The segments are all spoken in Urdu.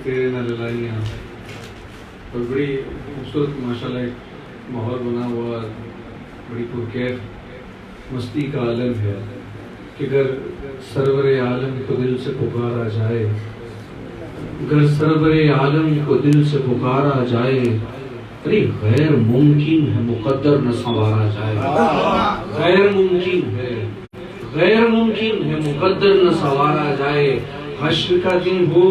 تیرے نہ للائیاں، اور بڑی خوبصورت ماشاءاللہ ایک ماحول بنا ہوا، بڑی پرکیف مستی کا عالم ہے کہ اگر سرور عالم کو دل سے پکارا جائے، اگر سرور عالم کو دل سے پکارا جائے، ارے غیر ممکن ہے مقدر نہ سنوارا جائے، غیر ممکن ہے، غیر ممکن ہے مقدر نہ سنوارا جائے۔ حشر کا دن ہو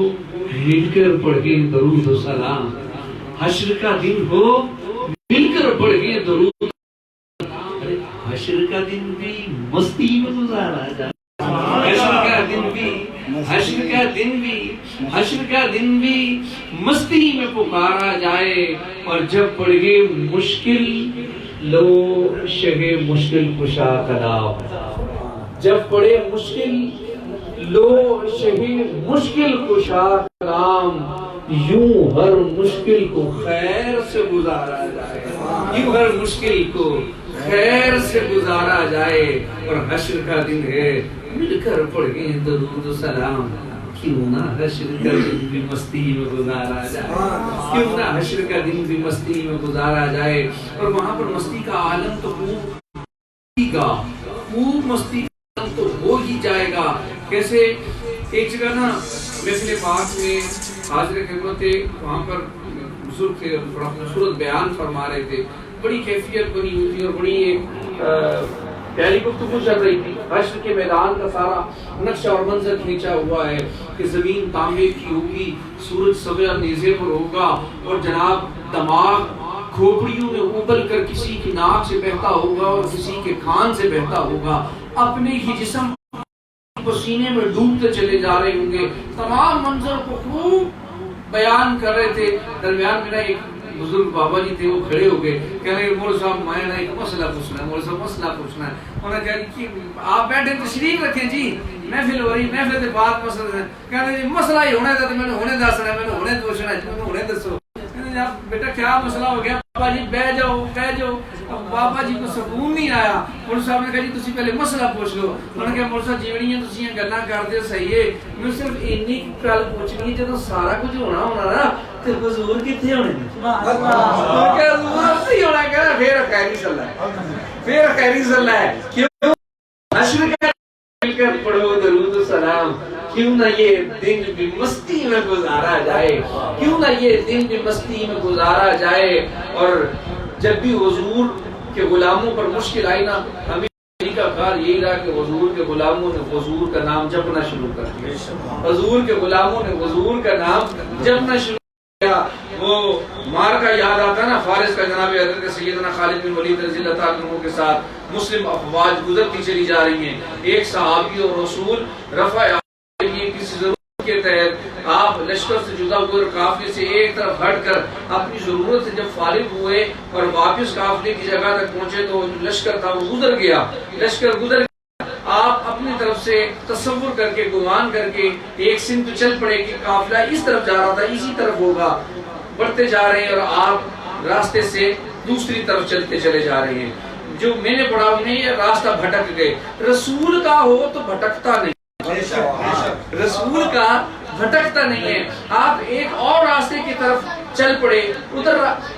مل کر پڑھے درود و سلام، حشر کا دن ہو مل کر پڑھے درود، حشر کا دن بھی مستی میں گزارا جائے، حشر کا دن بھی، حشر کا دن بھی، حشر کا دن بھی مستی میں پکارا جائے۔ اور جب پڑھے مشکل لو شہ مشکل کشا کا نام، جب پڑھے مشکل لو شہ مشکل کشا کا نام، یوں ہر مشکل کو خیر سے گزارا جائے، یوں ہر مشکل کو خیر سے گزارا جائے۔ اور حشر کا دن ہے مل کر پڑھیں درود و سلام، کیوں نہ حشر کا دن بھی مستی میں گزارا جائے، کیوں نہ حشر کا دن بھی مستی میں گزارا جائے۔ اور وہاں پر مستی کا عالم تو خوب مستی کا عالم تو ہو ہی جائے گا۔ کیسے ایک جگہ نا محفل پاک میں حاضر خدمت تھے، وہاں پر بزرگ تھے، بڑا خوبصورت بیان فرما رہے تھے، بڑی کیفیت بنی ہوئی تھی اور بڑی ایک پیاری گفتگو چل رہی تھی۔ حشر کے میدان کا سارا نقشہ اور منظر کھینچا ہوا ہے کہ زمین تانبے کی ہوگی، سورج سویا نیزے پر ہوگا، اور جناب دماغ کھوپڑیوں میں ابل کر کسی کی ناک سے بہتا ہوگا اور کسی کے کان سے بہتا ہوگا، اپنے ہی جسم پسینے میں ڈوبتے چلے جا رہے ہوں گے۔ تمام منظر کو خوب بیان کر رہے تھے۔ درمیان میں ایک بزرگ بابا جی تھے، وہ کھڑے ہو گئے، کہہ رہے مول صاحب میں نے ایک مسئلہ پوچھنا ہے، مول صاحب مسئلہ پوچھنا ہے۔ انہوں نے کہا کہ آپ بیٹھے تشریف رکھیں جی، محفل ہو رہی، محفل کے بعد مسئلہ ہے۔ کہہ رہے جی مسئلہ ہی ہونا تھا تو میں نے ہونے دسنا ہے، میں نے ہونے پوچھنا ہے، میں نے ہونے دسو۔ بیٹا کیا مسئلہ ہو گیا؟ بابا جی بہ جاؤ بہ جاؤ۔ بابا جی کو سکون نہیں آیا۔ مول صاحب نے کہا جی تسی پہلے مسئلہ پوچھ لو۔ انہوں نے کہا مول صاحب جیڑیاں تسی گلاں کردے ہو صحیح ہے، میں صرف اینی گل پوچھنی ہے جدوں سارا کچھ ہونا نا تے حضور کتنے ہونے نے؟ اللہ کہ حضور نہیں ہونا، کہنا پھر خیری صلی ہے، پھر خیری صلی ہے۔ کیوں حشر کا مل کر پڑھو درود و سلام، کیوں نہ یہ دن بھی مستی میں گزارا جائے، کیوں نہ یہ دن بھی مستی میں گزارا جائے۔ اور جب بھی حضور کے غلاموں پر مشکل آئی نا، ہمیں کا کار یہی رہا کہ حضور کے غلاموں نے حضور کا نام جپنا شروع کر دیا، حضور کے غلاموں نے حضور کا نام جپنا شروع کیا۔ وہ مار کا یاد آتا نا فارس کا، جناب حضرت سیدنا خالد بن ولید رضی اللہ تعالیٰ عنہ کے ساتھ مسلم افواج گزرتی چلی جا رہی ہیں، ایک صحابی اور رسول رفع کسی ضرورت کے تحت آپ لشکر سے جدا ہوئے اور قافلے سے ایک طرف ہٹ کر اپنی ضرورت سے جب فارغ ہوئے اور واپس قافلے کی جگہ تک پہنچے تو لشکر تھا وہ گزر گیا، لشکر گزر گیا۔ آپ اپنی طرف سے تصور کر کے گمان کر کے ایک سمت چل پڑے کہ قافلہ اس طرف جا رہا تھا اسی طرف ہوگا، بڑھتے جا رہے ہیں اور آپ راستے سے دوسری طرف چلتے چلے جا رہے ہیں۔ جو میں نے پڑھا انہیں یہ راستہ بھٹک گئے۔ رسول کا ہو تو بھٹکتا نہیں، رسول کا بھٹکتا نہیں ہے۔ آپ ایک اور راستے کی طرف چل پڑے، ادھر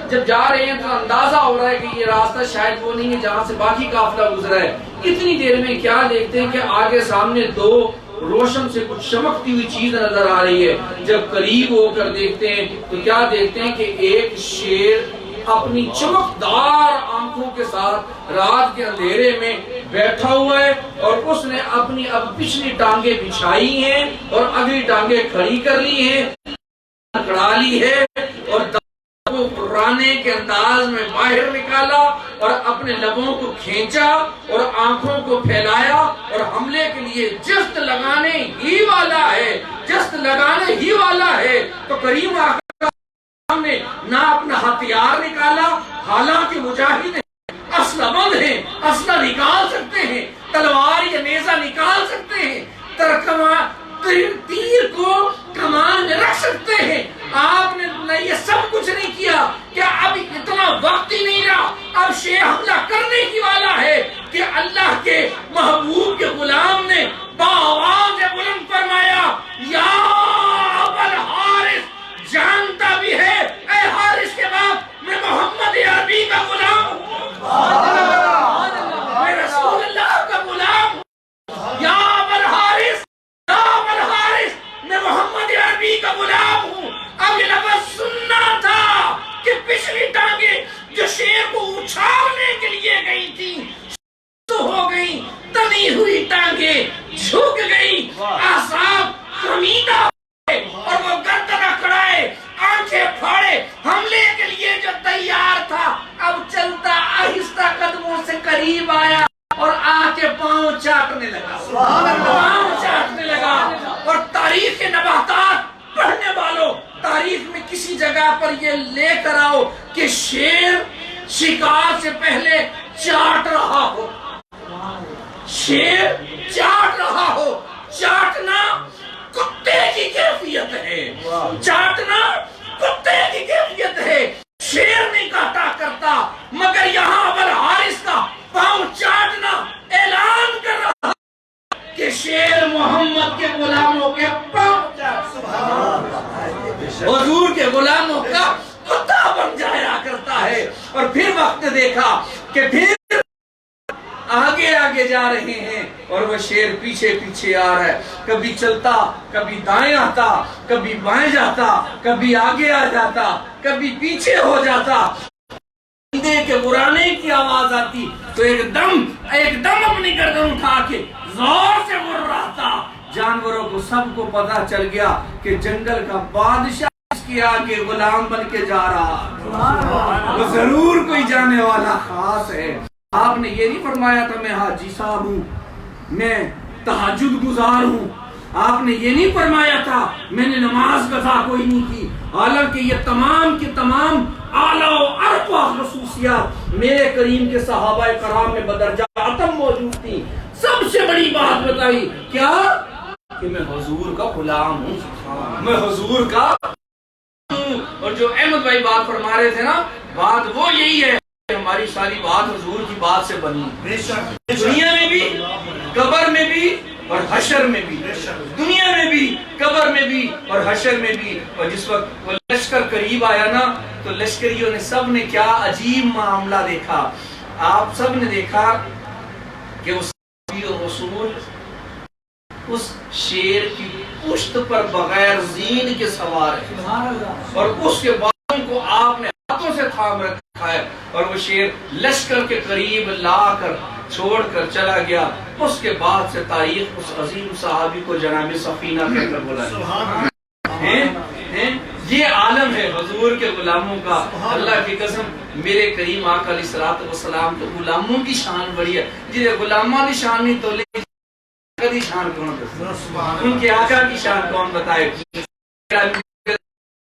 جب جا رہے ہیں تو اندازہ ہو رہا ہے کہ یہ راستہ شاید وہ نہیں ہے جہاں سے باقی قافلہ گزرا ہے۔ اتنی دیر میں کیا دیکھتے ہیں کہ آگے سامنے دو روشن سے کچھ چمکتی ہوئی چیز نظر آ رہی ہے۔ جب قریب ہو کر دیکھتے ہیں تو کیا دیکھتے ہیں کہ ایک شیر اپنی چمکدار آنکھوں کے ساتھ رات کے اندھیرے میں بیٹھا ہوا ہے، اور اس نے اپنی اب پچھلی ٹانگیں بچھائی ہیں اور اگلی ٹانگیں کھڑی کر لی ہیں، کڑا لی ہے، اور کو پرانے کے انداز میں باہر نکالا اور اپنے لبوں کو کھینچا اور آنکھوں کو پھیلایا اور حملے کے لیے جست لگانے ہی والا ہے، جست لگانے ہی والا ہے۔ تو کریم آقا نے نہ اپنا ہتھیار نکالا، حالانکہ مجاہد اسلحہ بند ہیں، اسلحہ نکال سکتے ہیں، تلوار یا نیزہ نکال سکتے ہیں، تیر کو کمان میں رکھ سکتے ہیں۔ آپ نے یہ سب کچھ نہیں کیا کہ اب اتنا وقت ہی نہیں رہا، اب شیر حملہ کرنے کی والا ہے کہ اللہ کے محبوب کے غلام نے بآواز بلند فرمایا، یا ابا الحارث یہ جھک گئی، احزاب کمیدہ ہوئے اور وہ گردن اکڑائے، آنکھیں پھاڑے، حملے کے لیے جو تیار تھا اب چلتا آہستہ قدموں سے قریب آیا اور آ کے پاؤں چاٹنے لگا، پاؤں چاٹنے لگا۔ اور تاریخ کے نباتات پڑھنے والوں، تاریخ میں کسی جگہ پر یہ لے کر آؤ کہ شیر شکار سے پہلے چاٹ رہا ہو، شیر چاٹ رہا ہو۔ چاٹنا کتے کی کیفیت ہے، چاٹنا کتے کی کیفیت ہے، شیر نہیں کاٹا کرتا، مگر یہاں پر حارث کا پاؤں چاٹنا اعلان کر رہا کہ شیر محمد کے غلاموں کے پاؤں چاٹتا، حضور کے غلاموں کا کتا بن جایا کرتا ہے۔ اور پھر وقت دیکھا کہ پھر آگے آگے جا رہے ہیں اور وہ شیر پیچھے پیچھے آ رہا ہے، کبھی چلتا، کبھی دائیں آتا، کبھی بائیں جاتا، کبھی آگے آ جاتا، کبھی پیچھے ہو جاتا۔ کے برانے کی آواز آتی تو ایک دم اپنی گردن اٹھا کے زور سے مر رہا تھا۔ جانوروں کو سب کو پتا چل گیا کہ جنگل کا بادشاہ اس کے آگے غلام بن کے جا رہا، وہ ضرور کوئی جانے والا خاص ہے۔ آپ نے یہ نہیں فرمایا تھا میں حاجی صاحب ہوں، میں تہجد گزار ہوں، آپ نے یہ نہیں فرمایا تھا میں نے نماز قضا کوئی نہیں کی، حالانکہ یہ تمام کی تمام اعلیٰ و ارفع خصوصیات میرے کریم کے صحابہ کرام میں بدرجہ اتم موجود تھی۔ سب سے بڑی بات بتائی کیا کہ میں حضور کا غلام ہوں، میں حضور کا ہوں۔ اور جو احمد بھائی بات فرما رہے تھے نا، بات وہ یہی ہے، ہماری ساری بات حضور کی بات سے بنی، دنیا میں بھی، قبر میں بھی اور حشر میں بھی، دنیا میں بھی، قبر میں بھی اور حشر میں بھی۔ اور جس وقت وہ لشکر قریب آیا نا تو لشکریوں نے سب نے کیا عجیب معاملہ دیکھا، آپ سب نے دیکھا کہ اس رسول اس شیر کی پشت پر بغیر زین کے سوار ہے اور اس کے بالوں کو آپ نے ہاتھوں سے تھام رکھا ہے، اور وہ شیر لشکر کے قریب لا کر چھوڑ کر چلا گیا۔ اس کے بعد سے تاریخ اس عظیم صحابی کو جناب سفینہ کہہ کر بلائی۔ یہ عالم ہے حضور کے غلاموں کا۔ اللہ کی قسم میرے کریم آقا علیہ الصلوۃ والسلام تو غلاموں کی شان بڑی ہے، جی غلاموں کی شان نہیں تو کی شان کون بتائے، ان کے آقا کی شان کون بتائے۔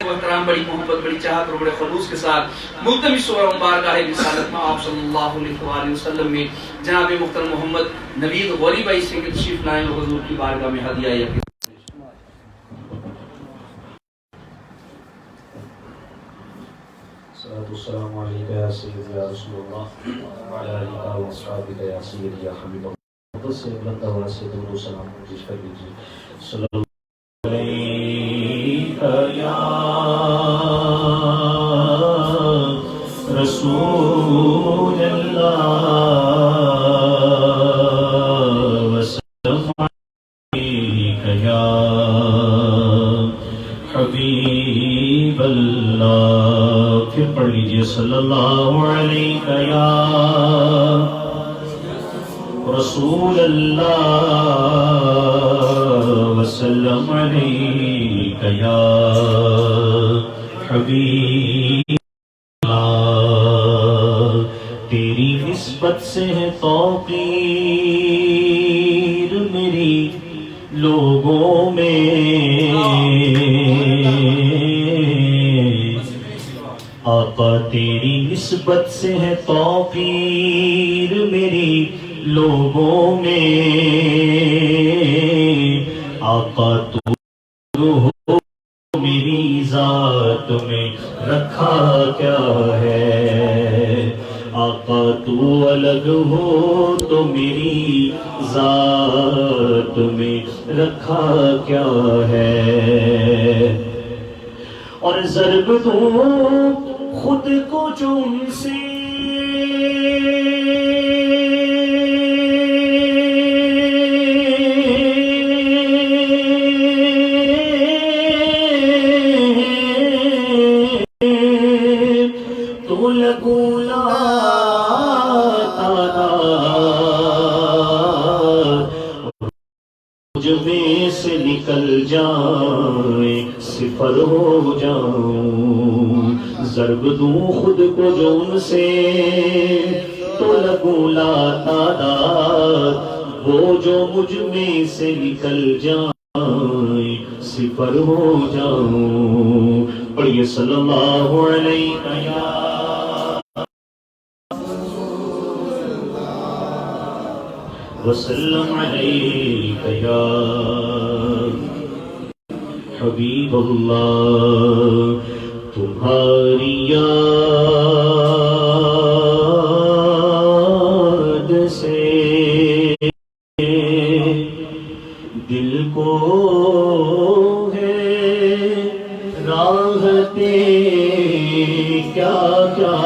محترام بڑی محبت، بڑی چاہت اور بڑے خلوص کے ساتھ ملتمس سورہ مبارکہ رسالت میں آپ صلی اللہ علیہ وآلہ وسلم میں جناب محترم محمد نوید غوری بھائی سے تشریف لائیں اور حضور کی بارگاہ میں ہدیہ یقین۔ السلام علیکم یا سیدی یا رسول اللہ وعلی آلہ و اصحابہ یا سیدی یا حبیب اللہ سے بلند آواز سے درود و سلام پیش کر لیجیے۔ صلی اللہ علیہ یا رسول اللہ وسلم علیہ یا حبیب اللہ۔ پھر پڑھ لیجئے صلی اللہ علیہ یا رسول اللہ وسلم علیہ یا حبیب اللہ۔ تیری نسبت سے ہے توقیر میری لوگوں میں، آقا تیری نسبت سے ہے توقیر میری لوگوں میں، آقا تو ہو میری ذات میں رکھا کیا ہے، آقا تو الگ ہو تو میری ذات میں رکھا کیا ہے، اور ضرب دوں خود کو جو ان سے تو لگوں مجھ میں سے نکل جائے صفر ہو جاؤں، ضرب دوں خود کو جو ان سے تو لگوں لا تعداد، وہ جو مجھ میں سے نکل جائے صفر ہو جاؤں۔ پڑھیے صلی اللہ علیہ یا وسلم علیک یا حبیب اللہ، تمہاری یاد سے دل کو ہے راحتیں کیا کیا،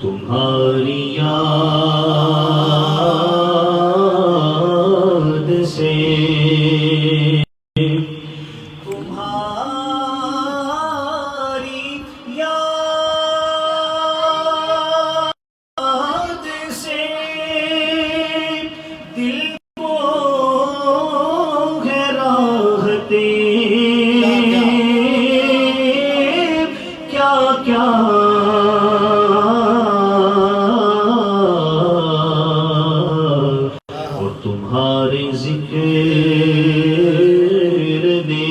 تمہاری یاد سے، تمہاری یاد سے دل کو ہے راحتیں کیا کیا، اور تمہارے ذکر نے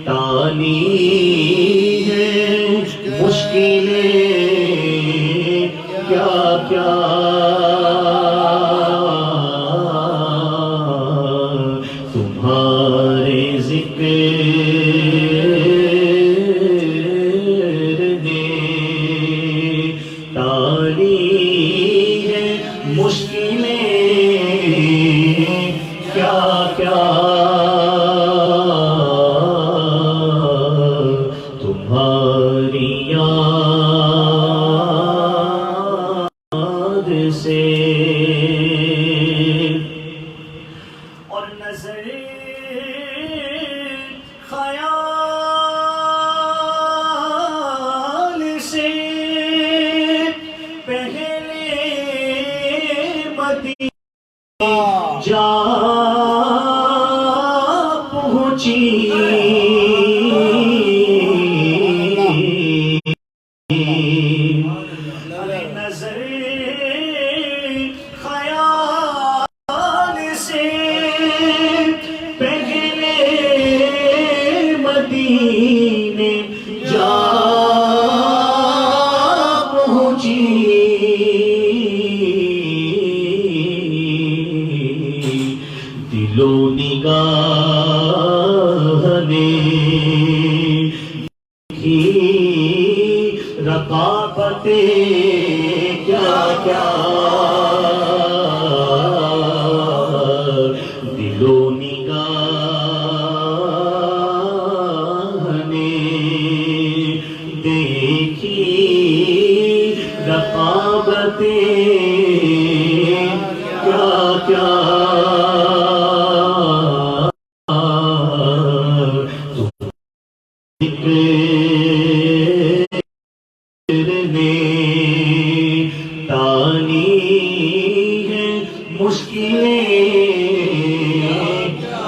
ٹالی ہے مشکلیں کیا کیا، تمہارے ذکر نے ٹالی ہے مشکلیں کیا کیا، تمہاری یاد سے، اور نظر خیال سے پہلے مدینے جا پہنچی، نظر خیال سے پہلے مدینے جا پہنچی، دل و نگاہ نے کی رقابتیں کیا کیا، دل و نگاہ نے دیکھی رقابتیں کیا کیا، نے ٹالی ہے مشکلیں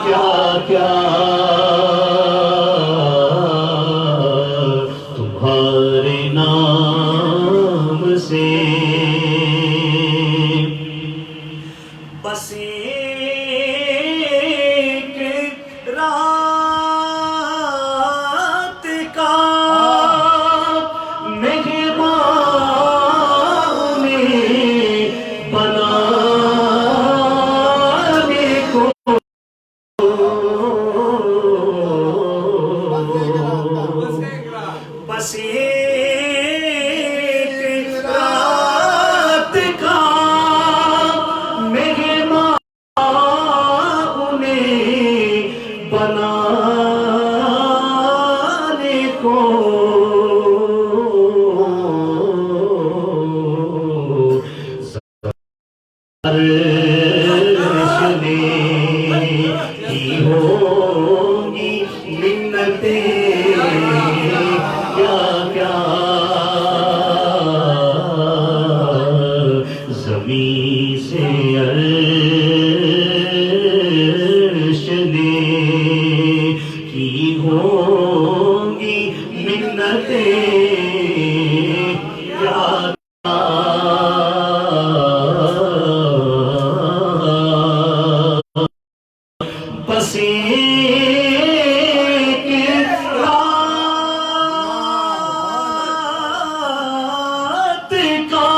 کیا کیا، تمہارے نام سے بس ایک رات کا بس ایک رات کا مہمان انہیں بنانے کو، عرش نے کی ہوگی منتیں کیا کیا، زمین سے عرش نے کی ہوں گی منتیں کیا بس ایک رات کا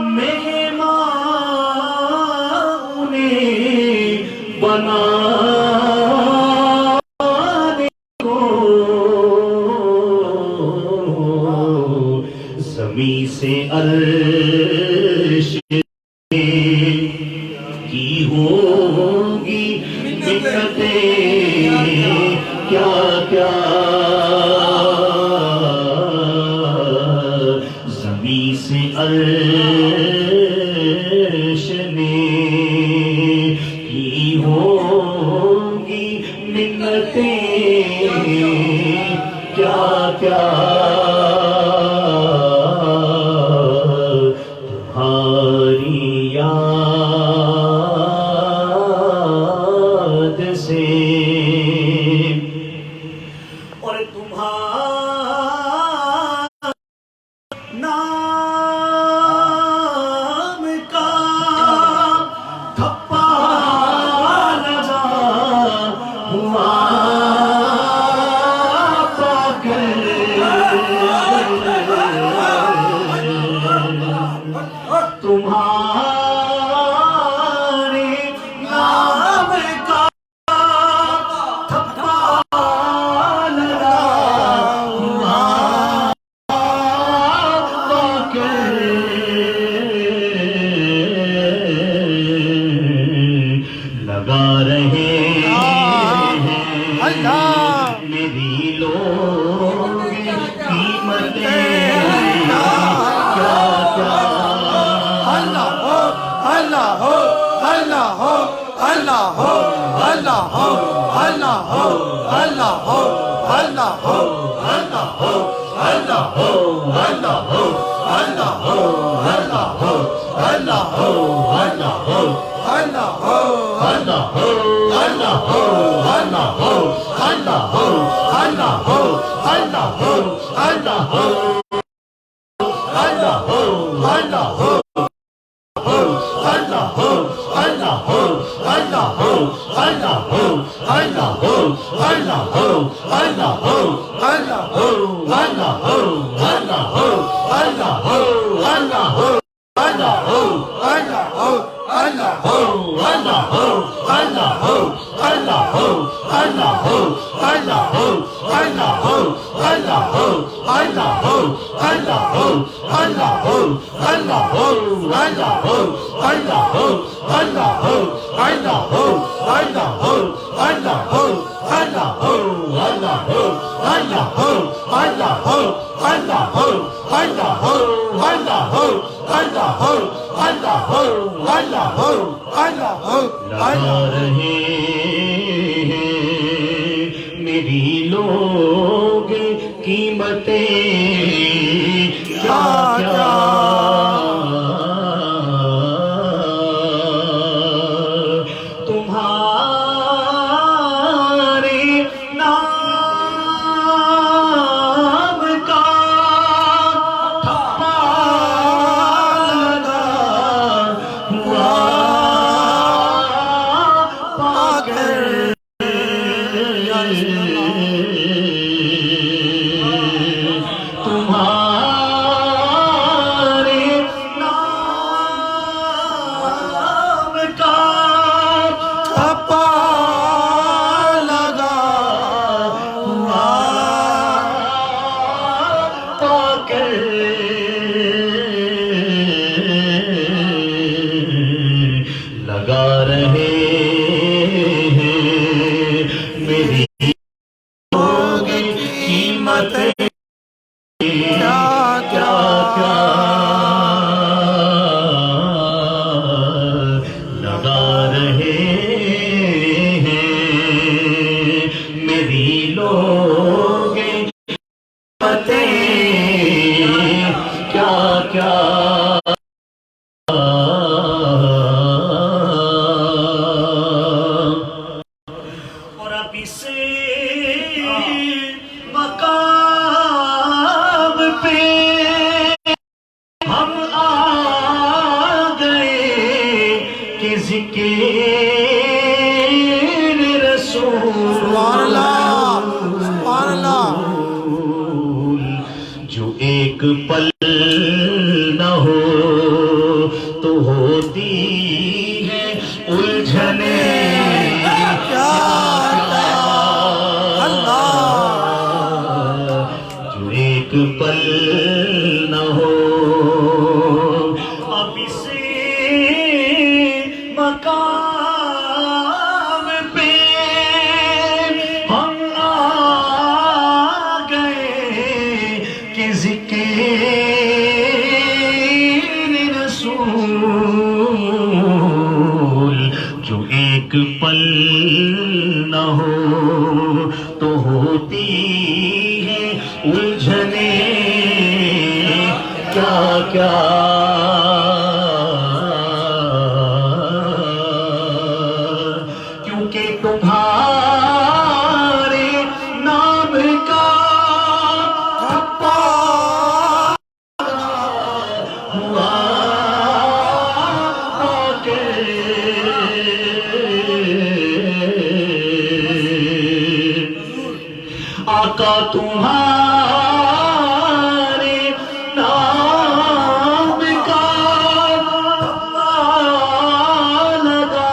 مہمان بنانے کو زمین سے عرش کی ہوں گی منتیں کیا کیا زمین سے عرش نے کی ہوں گی منتیں کیا کیا تمہاری یاد سے اور تمہارا نام کا تھپا لگا ہوا پا کر تمہارے نام کا تھپا لگا ہوا پا کر لگا رہے ہیں میری لوگ قیمتیں کیا کیا لگا رہے ہیں میری لوگ قیمتیں کیا کیا تمہارے نام کا تھپا لگا ہوا پا کر تمہارے نام کا تھپا لگا ہوا پا کر لگا رہے ہیں میری لوگ قیمتیں کیا کیا لگا رہے ہیں میری لوگ قیمتیں کیا کیا ذکر رسول سبحان اللہ سبحان اللہ جو ایک پل نہ ہو تو ہوتی ہے الجھنے جو ایک پل نہ ہو اب اسے مقام پہ ہم آ گئے کہ ذکر رسول جو ایک پل نہ ہو تو ہوتی ہے الجھنے کیا کیا کیونکہ تمہارے نام کا تھپا ہوا آقا تمہارے نام کا لگا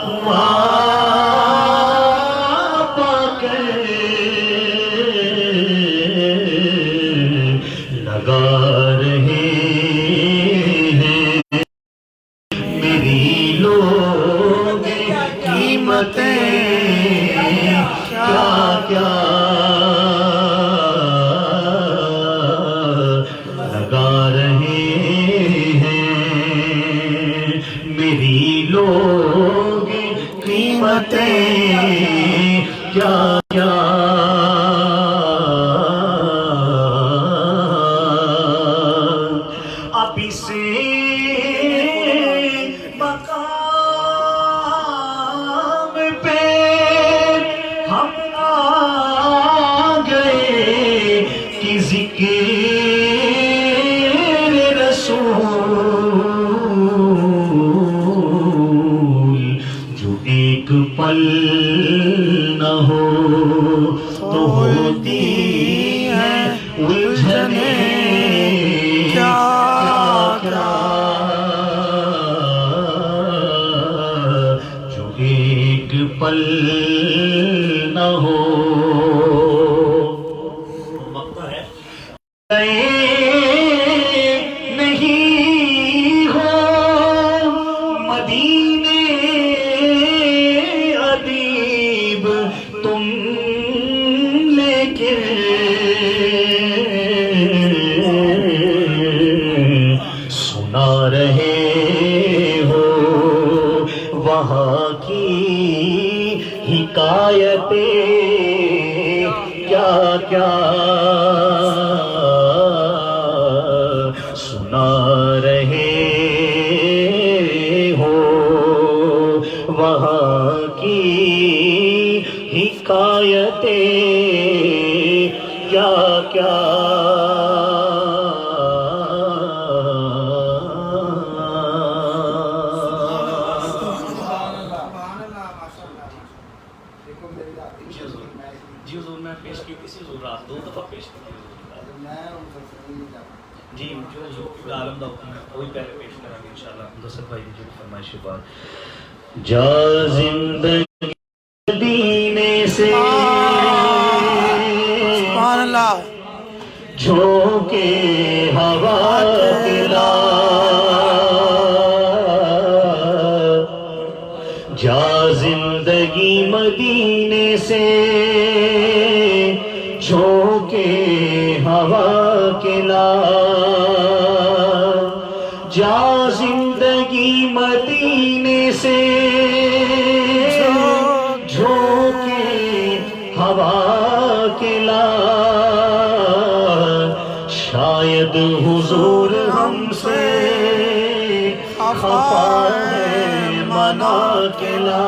ہوا پاکر لگا رہے ہیں میری لوگ قیمتیں کیا کیا لگا رہے ہیں میری لوگ قیمتیں کیا کیا اب اسے مقام پہ ہم آ گئے کہ ذکر رسول جو ایک پل نہ ہو تو ہوتی ہے الجھنے کیا کیا جو ایک پل نہ ہو نہیں ہو مدینے ادیب تم لیکن سنا رہے ہو وہاں کی حکایتیں کیا کیا سنا رہے ہو وہاں کی حکایتیں کیا کیا جی حضور میں پیش کی کسی حضور رات دو دفعہ پیش کی جی جو حضور کی عالم دا حکم ہے وہی پہلے پیش کریں گے انشاءاللہ مدثر بھائی جو فرمائش کے بعد جا زندگی مدینے سے سبحان اللہ جھونکے ہوا گلا جا زندگی مدینے سے جھونکے ہوا گلا جا زندگی مدینے سے جھونکے ہوا گلا شاید حضور ہم سے خفا ہے منا کلا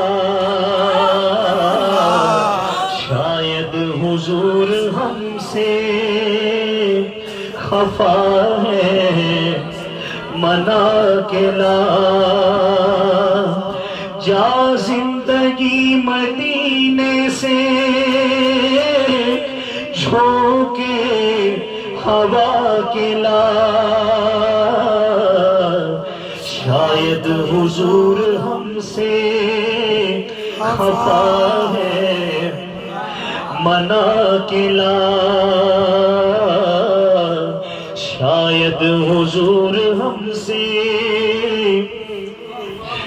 شاید حضور ہم سے خفا ہے منا کے لا جا زندگی مدینے سے جھونکے ہوا کے لا شاید حضور ہم سے خفا ہے منا کے لا شاید حضور ہم سے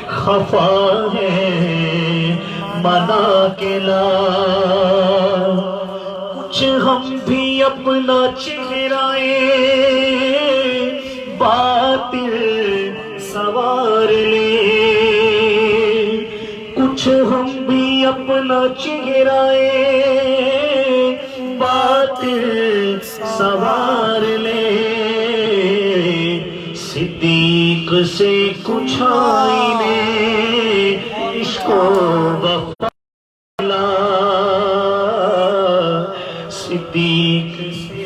خفا ہے منا کے لا کچھ ہم بھی اپنا چہرائے باطل سوار لے کچھ ہم بھی اپنا چہرائے باطل سوار لے صدیق سے کچھ آئینے عشق و وفا لا صدیق سے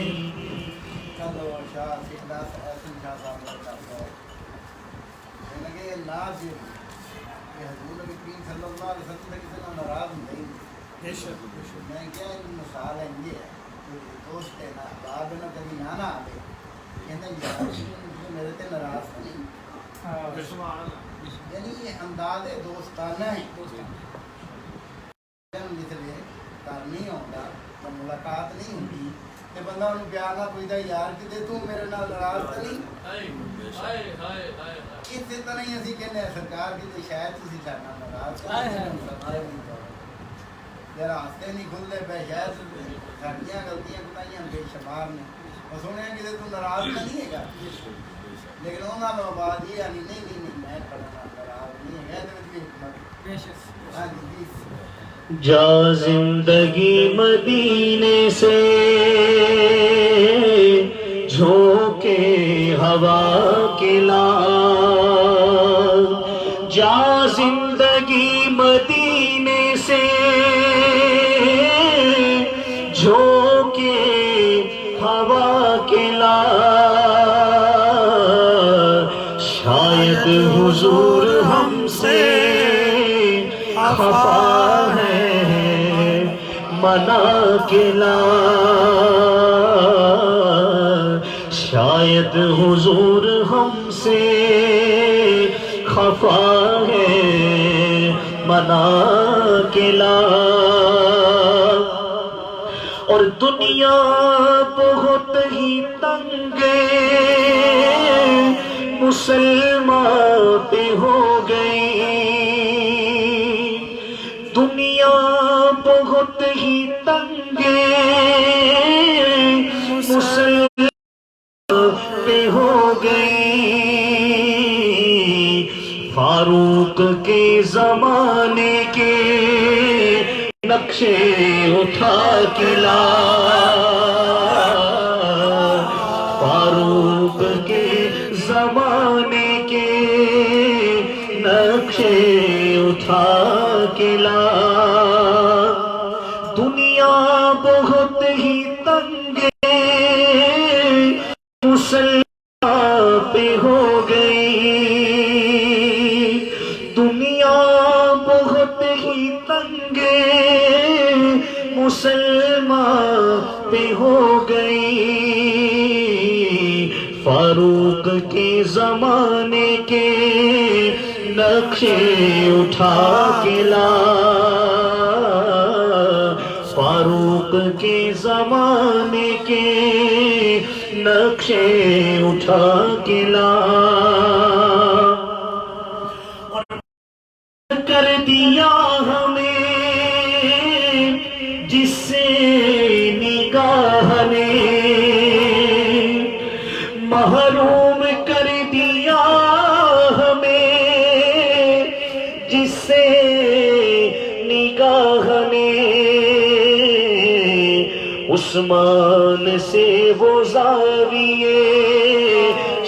میں کیا مثال ہے یہ دوست ہے نا بعد میں کبھی نہ آئے کہتے میرے تے ناراض نہیں یعنی یہ انداز دوستانہ ہے جس لیے گھر نہیں آتا ملاقات نہیں ہوتی تے بندہ انہوں پیار نہ پوچھتا یار کتے تو میرے نال ناراض تو نہیں اسی طرح ہی اسی کہنے سرکار کی شاید تسی سارے نال ناراض ذرا ہستے نہیں کھلتے پہ شاید ساڈیاں غلطیاں کوتاہیاں بے شمار نے اور سنیا کہ تو ناراض نہیں ہے گا لیکن انہوں نے بعد یہ آنی نہیں میں ناراض نہیں ہے ہاں جی جا زندگی مدینے سے جھونکے ہوا کے لا جا زندگی مدینے سے جھونکے ہوا کے لا شاید حضور ہم سے خفا ہے منا کے لا شاید حضور ہم سے خفا ہے منا کے لا اور دنیا بہت ہی تنگ مسلمان پہ ہو گئی دنیا بہت ہی تنگ مسلمان پہ ہو گئی فاروق کے زمانے کے نقشے اٹھا کے لا فاروق کے زمانے کے نقشے اٹھا کے لا دنیا بہت ہی تنگ مسلمان پہ ہو گئی دنیا بہت ہی تنگ مسلمان پہ ہو گئی فاروق کے زمانے کے نقشے اٹھا کے لا فاروق کے زمانے کے نقشے اٹھا کے لا کر دیا ہمیں جس سے نگاہ نے محروم کر دیا ہمیں جس سے نگاہ نے عثمان سے وہ زاویے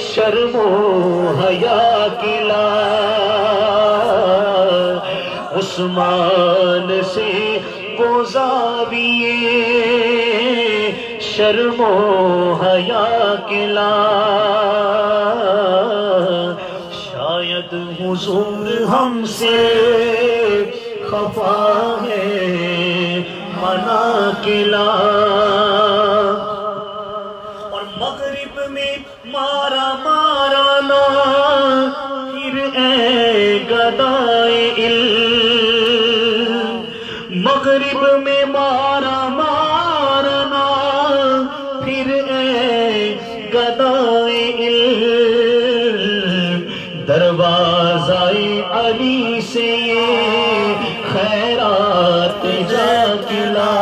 شرم و حیا کی لا عثمان سے وہ زاویے شرم و حیا کے لا حضور ہم سے خفا ہے منا کے لا، اور مغرب میں مارا مارانا پھر اے گدائے علم، مغرب میں مارا مارنا پھر اے گدائے علم، دروازہ علی سے یہ خیرات جا کے لا،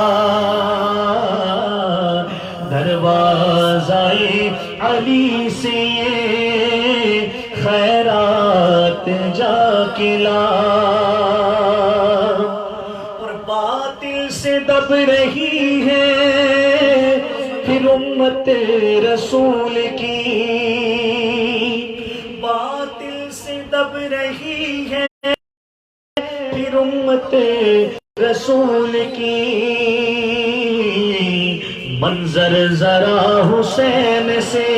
دروازہ علی سے یہ خیرات جا کے لا، اور باطل سے دب رہی ہے پھر امت رسول کی، باطل سے دب رہی ہے پھر امت رسول کی، منظر ذرا حسین سے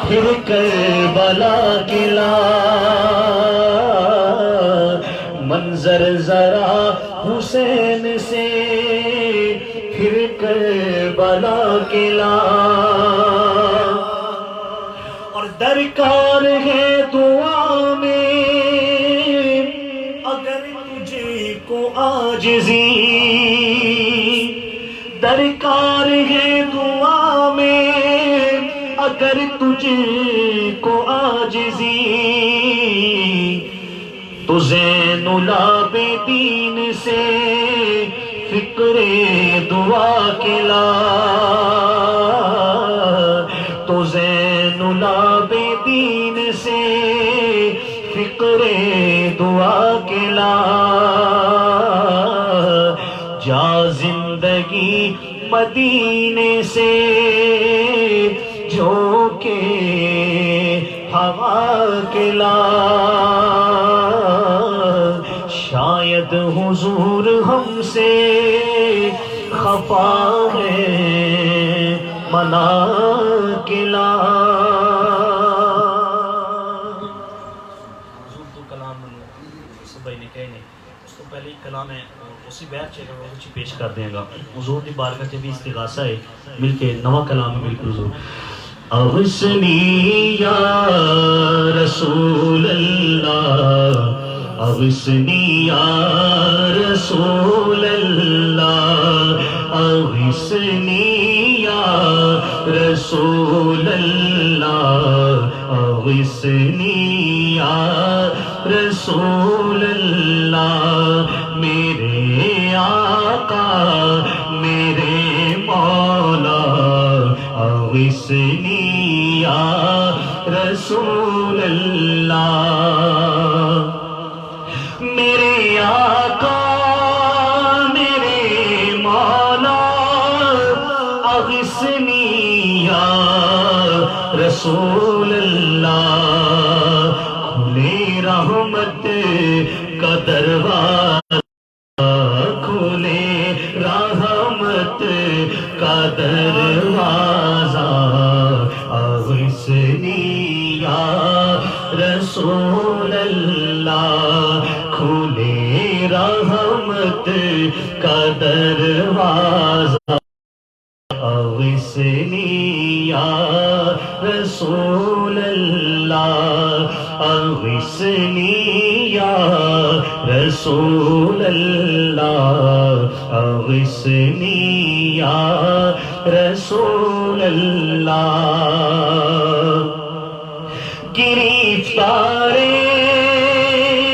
پھر کربلا کے لا، منظر ذرا حسین سے پھر کربلا کے لا، اور درکار ہے دعا میں اگر تجھے کو عاجزی، درکار ہے دعا میں اگر تجھے کو عاجزی، تو زین العابدین سے فکر دعا کے لا، تو زین العابدین سے فکر دعا کے لا، جا زندگی مدینے سے جھونکے ہوا کے لا، شاید حضور ہم سے خفا ہے منا کے لا۔ حضور تو کلام بھائی نے کہے نہیں، اس تو پہلے ہی کلام ہے اسی بیعت چاہے وہ کچھ پیش کر دیں گا حضور دی بارگاہ سے بھی استغاثہ ہے مل کے نواں کلام ہے بالکل حضور۔ اغثنی یا رسول اللہ، اغثنی یا رسول اللہ، اغثنی یا رسول اللہ، اغثنی یا رسول اللہ، میرے آقا میرے مولا، اغثنی یا رسول اللہ، میرے آقا میرے مولا، اغثنی یا رسول اللہ، کھلے رحمت کا دروازہ، کھلے رحمت کا دروازہ، اغثنی یا رسول اللہ، کھلے رحمت کا دروازہ، اغثنی یا رسول اللہ، اغثنی یا رسول اللہ، اغثنی یا رسول اللہ، گرفتار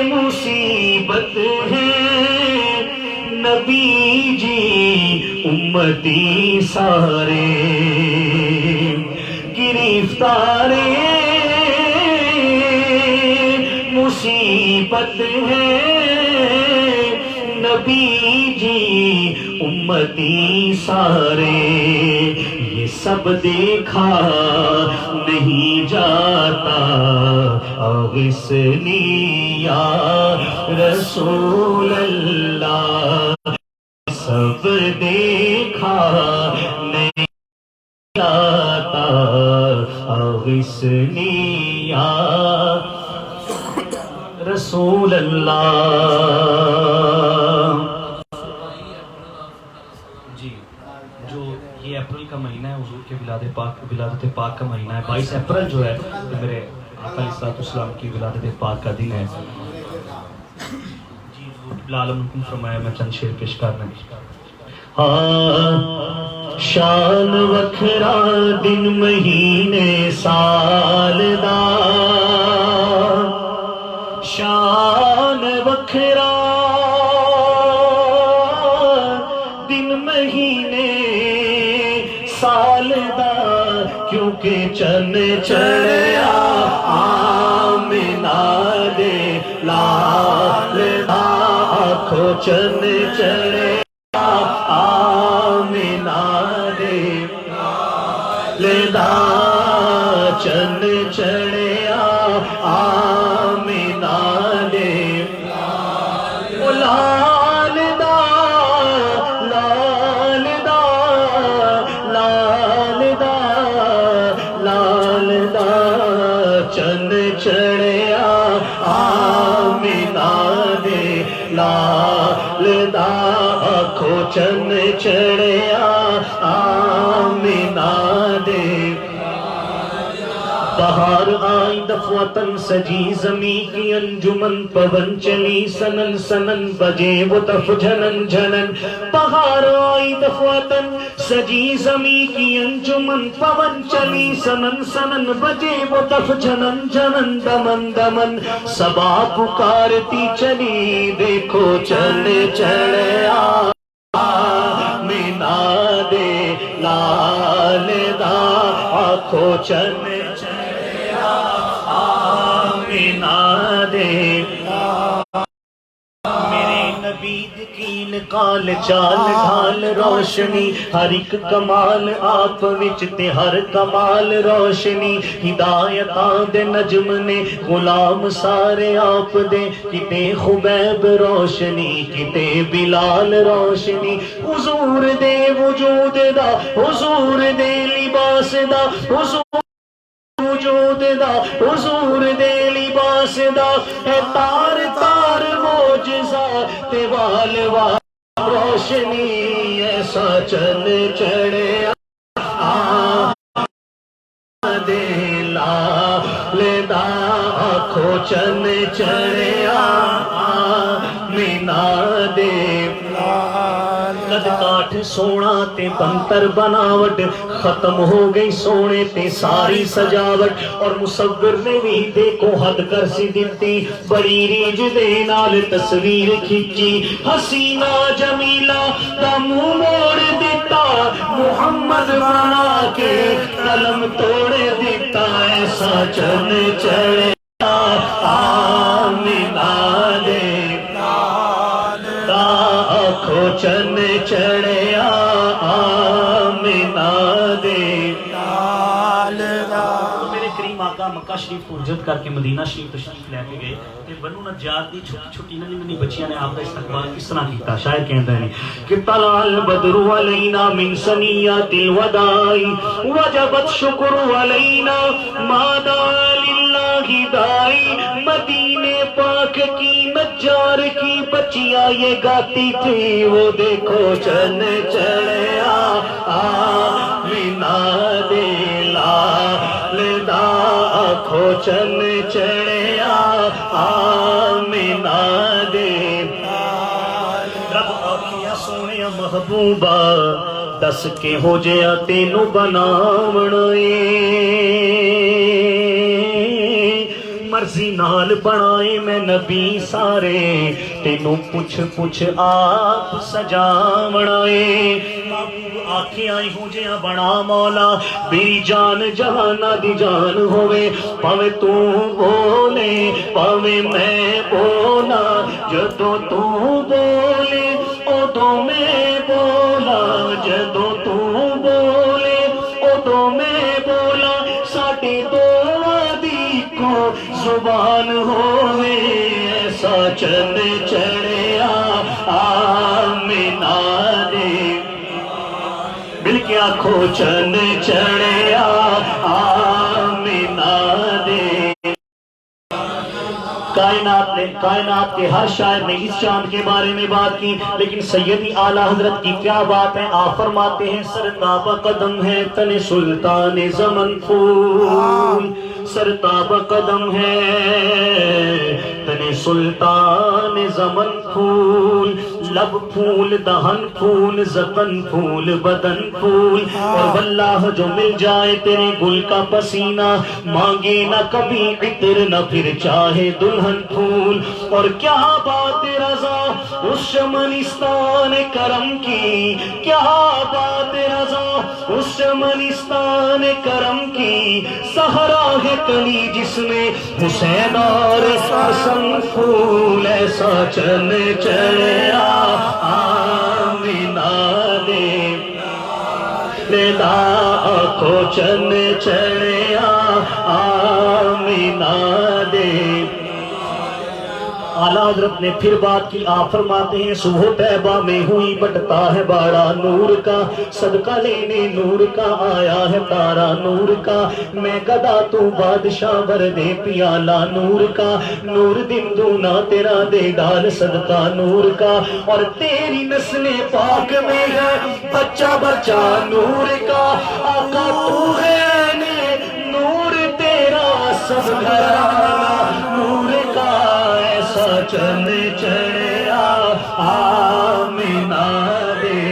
مصیبت ہے نبی جی امتی سارے، گرفتار مصیبت ہے نبی جی امتی سارے، یہ سب دیکھا نہیں جاتا، اغثنی یا رسول اللہ، سب دیکھا نہیں جاتا، اغثنی یا رسول اللہ. جی جو یہ اپریل کا مہینہ ہے حضور کے ولادت پاک کا مہینہ ہے. 22 اپریل جو ہے میرے آقا علیہ السلام کی ولادت پاک کا دن ہے. جی حضور العالم حکم فرمایا میں چند شعر پیش کرنا. ہاں شان وکھرا دن مہینے سال دا، شان وکھرا دن مہینے سال دا، کیونکہ چن چڑھیا آمنہ دے لال دا، آنکھوں چن چڑھیا آمنہ دے لال دا، چن چڑھیا آمنہ دے لال دا، لال دا، لال دا، لال دا، چن چڑھیا آمنہ دے لال دا، آنکھوں چن چڑھیا آمنہ دے. بہار آئی دفعتن سجی زمین کی انجمن، پون چلی سنن سنن بجے وہ دف جھنن جھنن. بہار آئی دفعتن سجی زمین کی انجمن، پون چلی سنن سنن بجے وہ دف جھنن جھنن. دمن دمن صبا پکارتی چلی، دیکھو چل چڑھیا آمنہ دے لال دا، آنکھوں چن چڑھیا آمنہ دے. میرے نبی کیل کال چال ڈھال روشنی، ہر ایک کمال آپ وچ تے ہر کمال روشنی. ہدایتاں دے نجم نے غلام سارے آپ دے، کتے خبیب روشنی کتے بلال روشنی. حضور دے وجود دا، حضور دے لباس دا، حضور وجود دا، حضور دے لباس دا، اے تار تار موجزہ تے وال وال روشنی. ایسا چن چڑھیا آمنہ دے لال دا، آنکھوں چن چڑھیا آمنہ دے. قد کاٹھ سونا تے بنتر بناوٹ، ختم ہو گئی سونے تے ساری سجاوٹ. اور مصور نے بھی دیکھو حد کر سی دیتی، بڑی ریج دے نال تصویر کھچی. حسینہ جمیلہ دا منہ موڑ دیتا، محمد بنا کے قلم توڑ دیتا. ایسا چن چڑھیا آمنہ دے آنکھوں چن چڑھیا آمنہ دے. میرے کریم آقا مکہ شریف کو ہجرت کر کے مدینہ شریف تشریف لے کے گئے تے بنو نجار دی چھوٹی چھوٹی ننھی ننھی بچیاں نے آپ کا استقبال کس طرح کیتا. شاعر کہندا ہے کہ طلع البدر علینا من ثنیات الوداع، وجبت شکر علینا ما دعا للہ دائی. مدینے پاک کی نجار کی بچیاں یہ گاتی تھی، وہ دیکھو چن چڑھیا آمنہ دے لال دا، آنکھوں چن چڑھیا آمنہ دے. رب آکھیا سونے محبوبہ دس کے ہو جیا تینوں بناونا مرضی نال بنائے میں نبی سارے، تینوں پوچھ پوچھ آپ سجاونا. آنکھیں آئی ہوں جہاں بنا مولا، میری جان جہانا دی جان ہوئے. پاوے تو بولے پاوے میں بولا، جدو تو بولے ادو میں بولا، جدو تو بولے ادو میں بولا. ساڈے دو دی کو زبان ہوئے، ایسا چن چڑھیا آمنہ دے. مل کے آنکھوں چن چڑھیا آمنہ دے. کائنات کے ہر شاعر نے اس چاند کے بارے میں بات کی، لیکن سیدی اعلیٰ حضرت کی کیا بات ہے؟ آپ فرماتے ہیں سرتاب قدم ہے تن سلطان زمن پھول، سرتاب قدم ہے تن سلطان زمن پھول، لب پھول دہن پھول زبن پھول بدن پھول، اور واللہ جو مل جائے تیرے گل کا پسینہ مانگے نہ کبھی عطر نہ پھر چاہے دلہن پھول، اور کیا بات رضا اس چمنستان کرم کی، کیا بات رضا اس چمنستان کرم کی، صحرا ہے کلی جس میں حسین اور حسن پھول، ایسا چل چلیا آمینہ دے لیلا کو چن چڑیا آمینہ دے۔ اعلیٰ حضرت نے پھر بات کی، آپ فرماتے ہیں صبح طیبہ میں ہوئی بٹتا ہے باڑا نور کا، صدقہ لینے نور کا آیا ہے تارا نور کا، میں گدا تو بادشاہ بھر دے پیالہ نور کا، نور دن دونا تیرا دے ڈال صدقہ نور کا، اور تیری نسل پاک میں ہے بچہ بچہ نور کا، آقا تو ہے نور تیرا سب گھرانہ نور کا، ایسا چل چڑیا آمینہ دے۔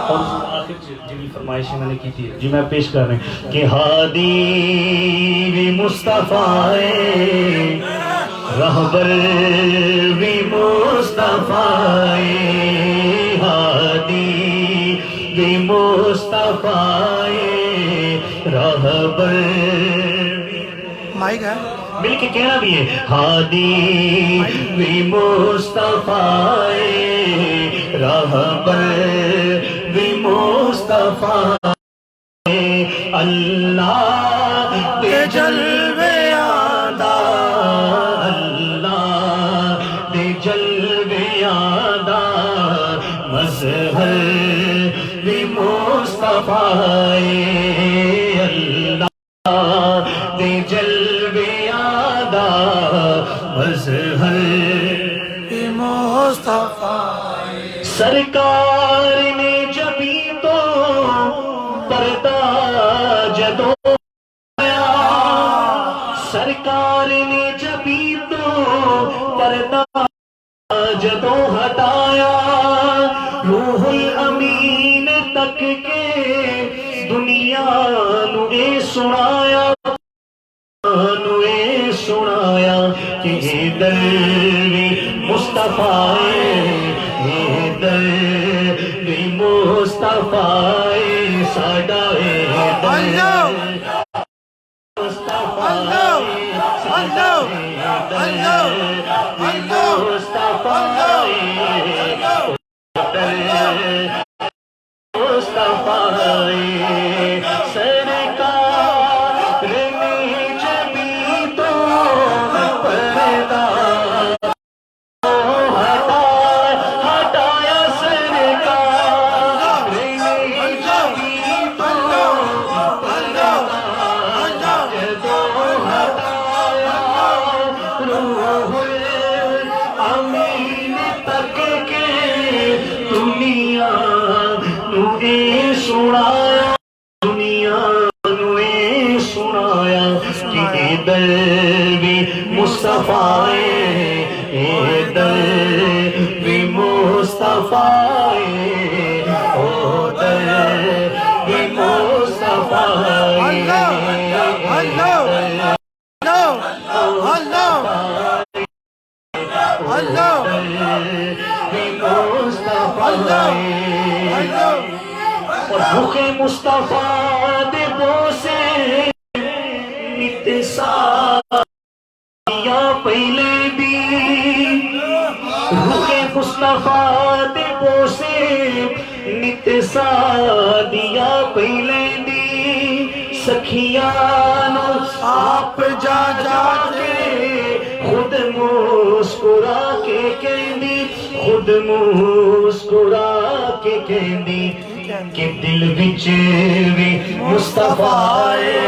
اور آخر جنہی فرمائشیں میں نے کی تھی جی میں پیش کر رہے ہیں کہ ہادی بھی مصطفیٰ رہبر بھی مصطفیٰ، ہادی بھی مصطفیٰ رہبر، مائک ہے مل کے کہنا بھی ہے ہادی بھی مصطفیٰ رہبر بھی مصطفیٰ، اللہ دے جلوے آدھا، اللہ دے جلوے آدھا، مظہر بھی مصطفیٰ، اللہ دے جلوے آدھا، مظہر مصطفیٰ، سرکار نے جبھی تو پردہ جدو آیا، سرکار نے جبھی تو پردہ جدو ہٹایا، روح الامین تک کے دنیا نو اے سنایا، نو اے سنایا کہ اے در بھی مصطفیٰ، اے در بھی مصطفیٰ، ساڈا اے در مصطفیٰ، ساڈا اے در مصطفیٰ، مصطفیٰ سرکار نے جبھی تو پردہ ہٹایا، سرکار نے جبھی تو پردہ جدو ہٹایا، روح الامین تک کے دنیا نو اے سنایا، دنیا نو اے سنایا کہ اے در بھی مصطفیٰ، اے در بھی مصطفیٰ، او در بھی مصطفیٰ، اور رخ مصطفیٰ دے بوسے نت سادیا پہلے بھی، رخ مصطفیٰ دے بوسے نت سادیا پہلے بھی، سکھیانو آپ جا جا کے خود مسکرا کے کہندی، خود مسکرا کے کہندی کہ دل وچ بھی مصطفیٰ ہے،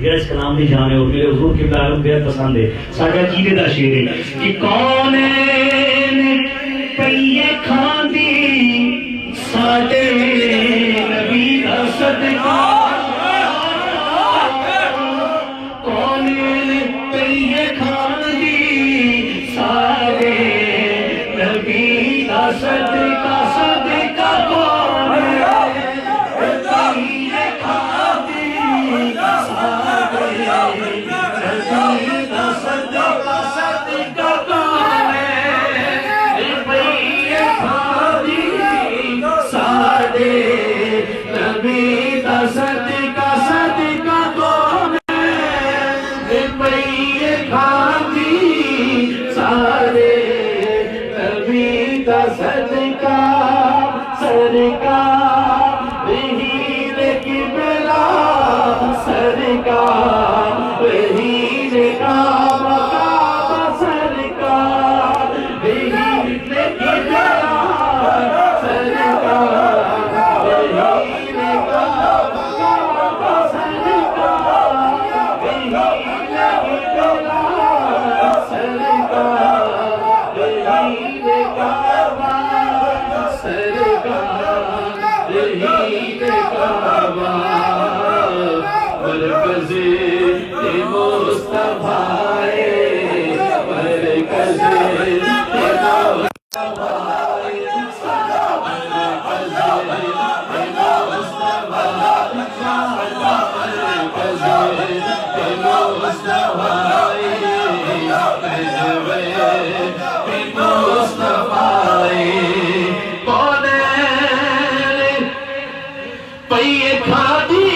جڑا اس کلام دی جان ہے اور میرے حضور کی عالم بے پسند ہے ساڈا عقیدے دا شعر ہے کہ کون پئیے کھاندی ساڈے نبی دا صدقہ کون پئیے کھاندی ساڈے نبی دا صدقہ صدقہ کون پئیے کھاندی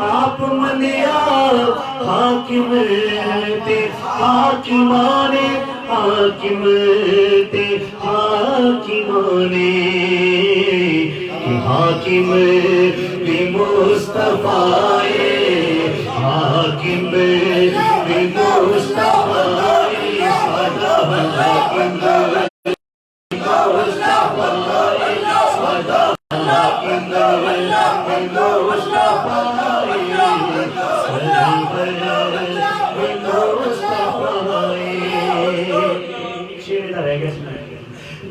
آپ منیا حاکم تے حاکمانے حاکم تے حاکمانے حاکم بھی مصطفیٰ حاکم بھی مصطفیٰ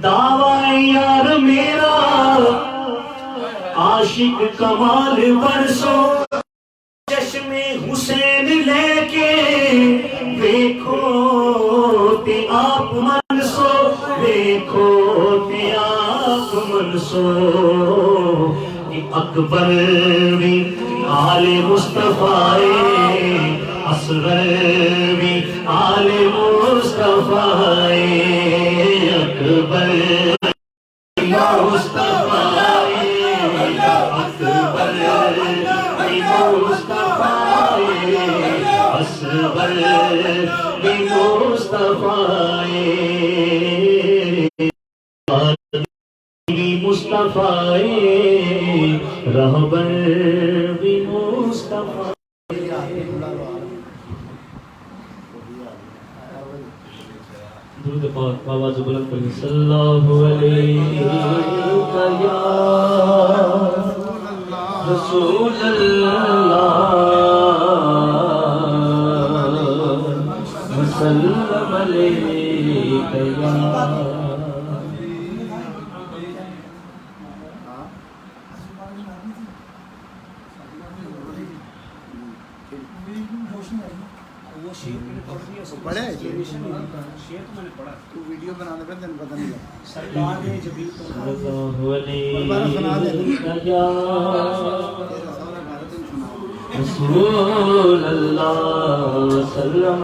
دعوی یار میرا عاشق کمال برسو چشم حسین لے کے دیکھو تے آپ منسو دیکھو تے آپ منسو اکبر بھی آل مصطفیٰ اصغر بھی آل مصطفیٰ اکبر مصطفیٰ اکبر مصطفیٰ اصغر مصطفیٰ مصطفی رہبر بھی مصطفی درود پاک آواز بلند کریں صلی اللہ علیہ یا رسول اللہ وسلم علیہ یا پڑھے تو ویڈیو بنانے پہ تین پتہ نہیں رسول اللہ